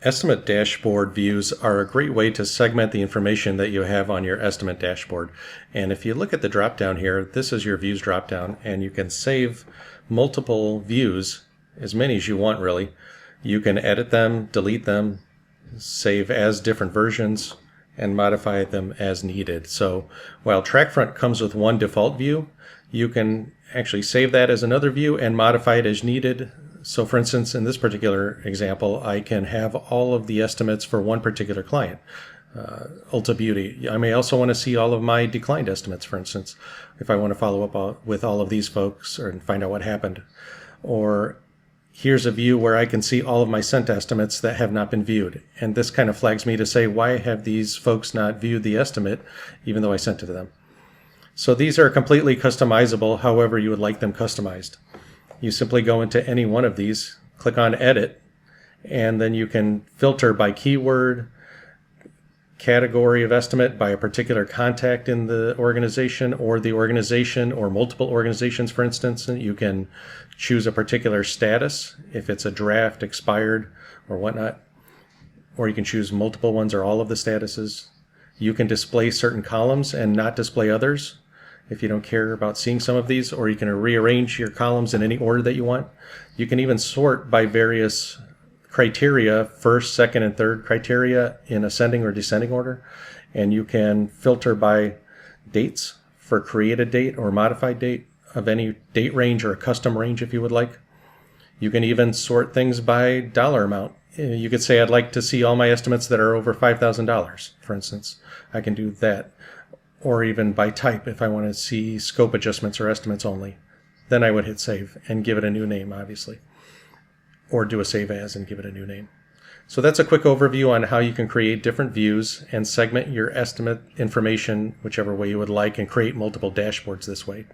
Estimate dashboard views are a great way to segment the information that you have on your estimate dashboard. And if you look at the drop-down here, this is your views drop-down, and you can save multiple views, as many as you want really. You can edit them, delete them, save as different versions, and modify them as needed. So while Trackfront comes with one default view, you can actually save that as another view and modify it as needed. So for instance, in this particular example, I can have all of the estimates for one particular client, Ulta Beauty. I may also want to see all of my declined estimates, for instance, if I want to follow up with all of these folks or find out what happened. Or here's a view where I can see all of my sent estimates that have not been viewed. And this kind of flags me to say, why have these folks not viewed the estimate, even though I sent it to them? So these are completely customizable however you would like them customized. You simply go into any one of these, click on Edit, and then you can filter by keyword, category of estimate, by a particular contact in the organization or multiple organizations, for instance. And you can choose a particular status, if it's a draft, expired, or whatnot. Or you can choose multiple ones or all of the statuses. You can display certain columns and not display others, if you don't care about seeing some of these, or you can rearrange your columns in any order that you want. You can even sort by various criteria, first, second, and third criteria in ascending or descending order. And you can filter by dates for created date or modified date of any date range or a custom range if you would like. You can even sort things by dollar amount. You could say, I'd like to see all my estimates that are over $5,000, for instance. I can do that. Or even by type if I want to see scope adjustments or estimates only. Then I would hit save and give it a new name, obviously. Or do a save as and give it a new name. So that's a quick overview on how you can create different views and segment your estimate information whichever way you would like and create multiple dashboards this way.